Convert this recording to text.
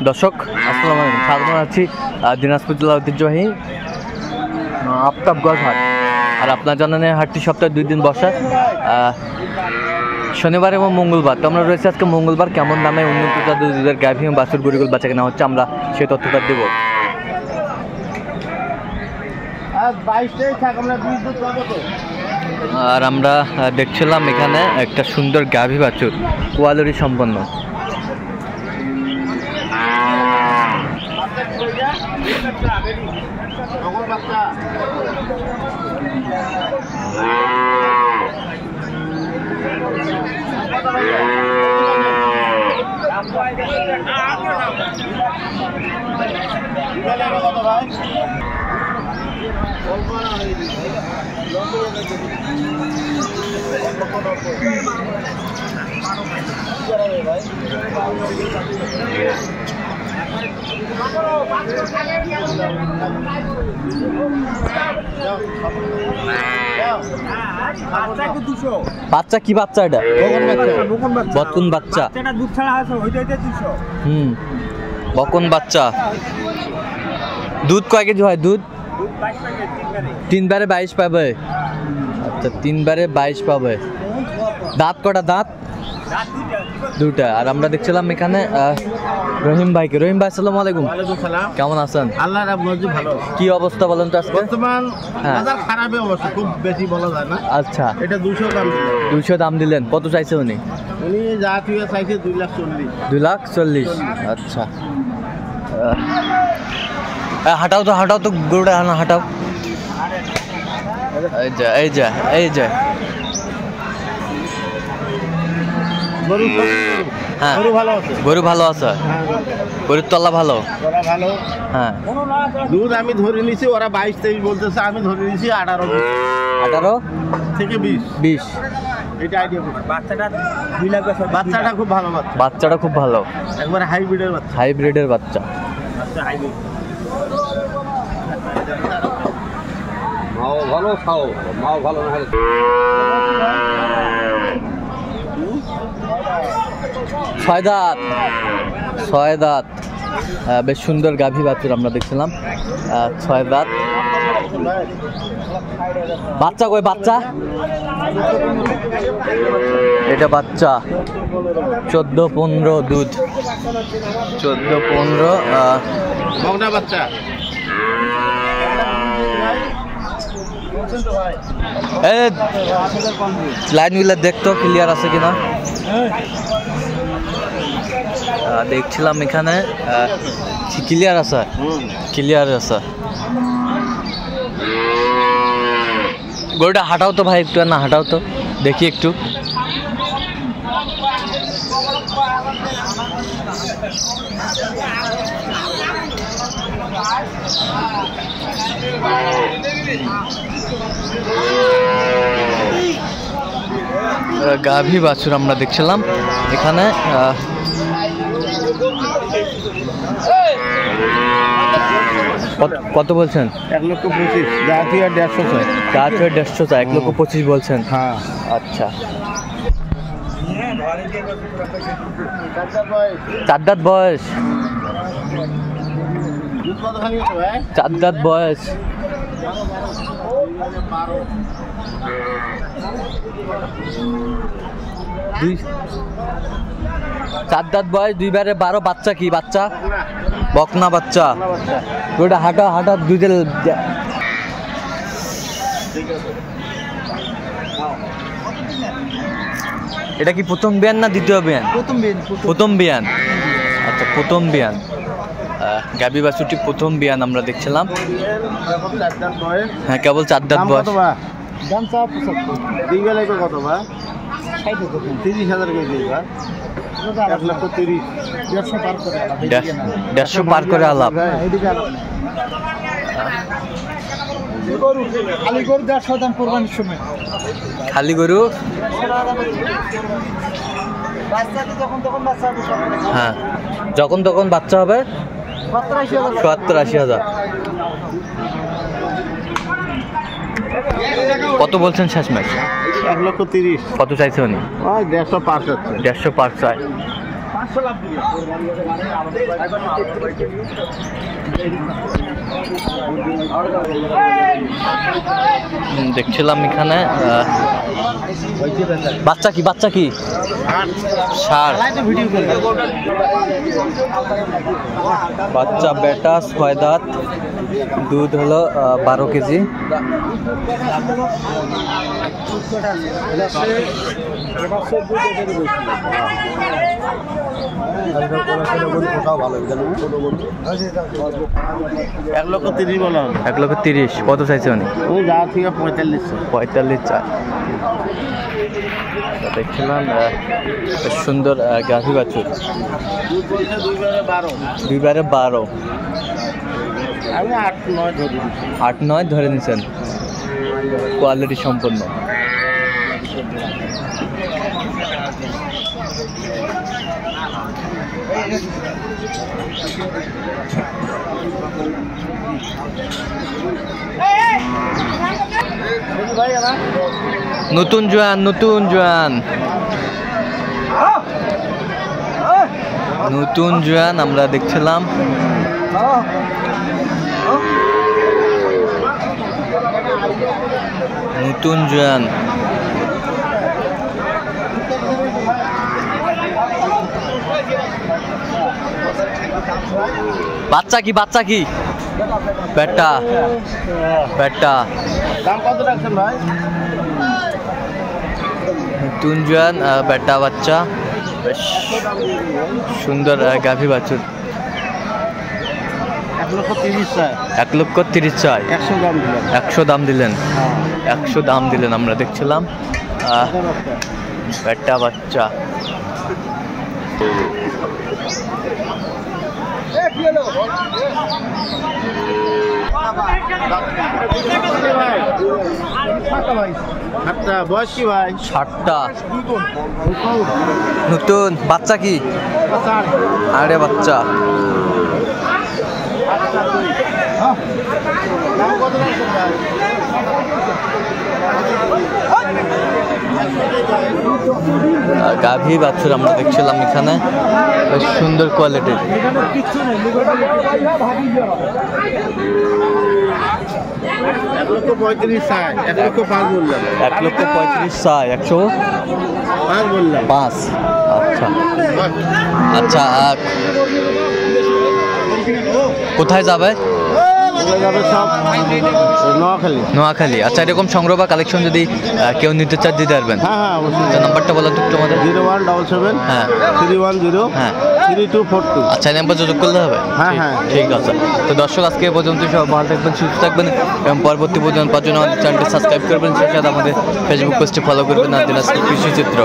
দর্শক আসসালামু আলাইকুম, স্বাগত জানাচ্ছি দিনাজপুর জেলার ঐতিহ্যবাহী আফতাবগঞ্জ হাট। আর আপনার জানেন হাটটি সপ্তাহে 2 দিন বসে, শনিবার এবং মঙ্গলবার। তো আমরা রয়েছে আজকে মঙ্গলবার। কেমন দামে উন্নত জাতের দুধের গাভী এবং বাছুর গরুগুলো বাচ্চা কেনা হচ্ছে, আমরা সেই তথ্যটা দেবো। আর আমরা দেখছিলাম এখানে একটা সুন্দর গাভী বাছুর, কোয়ালিটি সম্পন্ন। বাচ্চা কি বাচ্চা? এটা বকন বাচ্চা। বকন বাচ্চা। দুধ কয় কেজি হয়? দুধ 3 বারে 22 পাবে। আচ্ছা, 3 বারে 22 পাবে। দাঁত কটা? দাঁত দুটা। আর আমরা দেখছিলাম এখানে রহিম ভাইকে। রহিম ভাই আসসালামু আলাইকুম। কেমন আছেন? আল্লাহ রাখছে ভালো। কি অবস্থা বলেন তো আজকে? বর্তমান বাজার খারাপ অবস্থা, খুব বেশি বলা যায় না। আচ্ছা, এটা 200 দাম দিলেন। 200 দাম দিলেন। কত চাইছে উনি? উনি যা তুই চাইছে 2,40,000। 2,40,000। আচ্ছা, হাঁটাও তো, হাঁটাও তো গরুটা, হাঁটাও। এই যা, এই যা, এই যা। হ্যাঁ, গরু ভালো আছে। গরু ভালো আছে। গরুর তলা ভালো। হ্যাঁ, দুধ আমি ধরে নিছি, ওরা 22-23 বলতেছে, আমি ধরে নিছি 18 থেকে 20। এটা আইডিয়া করছি। বাচ্চাটা 2 লাখ। বাচ্চাটা খুব ভালো। বাচ্চাটা খুব ভালো, একবারে হাইব্রিডের বাচ্চা। হাইব্রিডের বাচ্চা। আচ্ছা, হাইব্রিড মাও ভালো, খাও মাও ভালো না হলে। 6 দাঁত। 6 দাঁত। বেশ সুন্দর গাভী বাছুর আমরা দেখছিলাম। 6 দাঁত। বাচ্চা কই? বাচ্চা এটা বাচ্চা 14-15 দুধ। 14-15 বকনা বাচ্চা। লাইন গুলা দেখতো ক্লিয়ার আছে কিনা। দেখছিলাম এখানে ক্লিয়ার আছে, ক্লিয়ার আছে। গরুটা হাঁটাও তো ভাই একটু, না হাঁটাও তো দেখি একটু। গাভী বাছুর আমরা দেখছিলাম এখানে। কত বলছেন? 1,25,000। যা তুই 150 চাই। যা তুই 150 চাই। 1,25,000 বলছেন। হ্যাঁ, আচ্ছা। 4 দাঁত বয়স। 4 দাঁত বয়স। 4 দাঁত বয়স, 2 বারে 12। বাচ্চা কি বাচ্চা? বকনা বাচ্চা। ওটা হাঁটা হাঁটা দুধের। এটা কি প্রথম বিয়ান না দ্বিতীয় বিয়ান? প্রথম বিয়ান। আচ্ছা, প্রথম বিয়ান। গাভী বাছুরটি প্রথম বিয়ান আমরা দেখছিলাম। হ্যাঁ, কেবল 4 দাঁত বয়স। দাম চা 75। কত বা? 30,000 কেজি বা 1,30,000। 150 পার করে আলাপ। খালি গরু 150 দাম কোরবানির সময়। খালি গরু। হ্যাঁ, যখন তখন বাচ্চা হবে। 70-80,000। কত বলছেন শেষমেশ? 1,30,000। কত চাইছে উনি? 150 পার চাচ্ছে। 150 পার চাই। দেখছিলাম এখানে বাচ্চা কি ষাঁড় বাচ্চা বেটা 6 দাঁত, দুধ হলো 12 কেজি। এক লক্ষ 30 বলা হবে। 1,30,000 কত চাইছে উনি? ওই যা থেকে 45 চায়। দেখছিলাম বেশ সুন্দর গাভী বাছুর, 2/12। আমি 8-9 ধরে 8-9 ধরে নিছেন, কোয়ালিটি সম্পন্ন। নতুন জোয়ান আমরা দেখছিলাম। নতুন জোয়ান বাচ্চা কি বেটা দাম কত রাখছেন ভাই? নতুন জোয়ান বেটা বাচ্চা, বেশ সুন্দর গাভী বাছুর। 1,30,000 চাই। 100 দাম দিলেন। 100 দাম দিলেন আমরা দেখছিলাম। বেটা বাচ্চা বয়স কি ভাই? 7টা। নতুন বাচ্চা কি? আরে বাচ্চা গাভী বাছুর আমরা দেখছিলাম এখানে, বেশ সুন্দর কোয়ালিটির। 1,35,000 চাই। 1,05,000 বললাম। 1,35,000 চাই। 105 বললাম। আচ্ছা কোথায় যাবে? নোয়াখালী। আচ্ছা, এরকম সংগ্রহ বা কালেকশন যদি কেউ নিতে চায় দিতে পারবেন? হ্যাঁ অবশ্যই। নাম্বারটা বলেন তো আমাদের। 0177 হ্যাঁ 310 হ্যাঁ 3242। আচ্ছা, এই নাম্বার যোগাযোগ করলে হবে? হ্যাঁ ঠিক আছে। তো দর্শক, আজকে এ পর্যন্ত সব ভালো থাকবেন, সুস্থ থাকবেন এবং পরবর্তী পর্যন্ত পাওয়ার জন্য আমাদের চ্যানেলটি সাবস্ক্রাইব করবেন, সেই সাথে আমাদের ফেসবুক পেজটি ফলো করবেন। আর দিনাজপুর কৃষি চিত্র।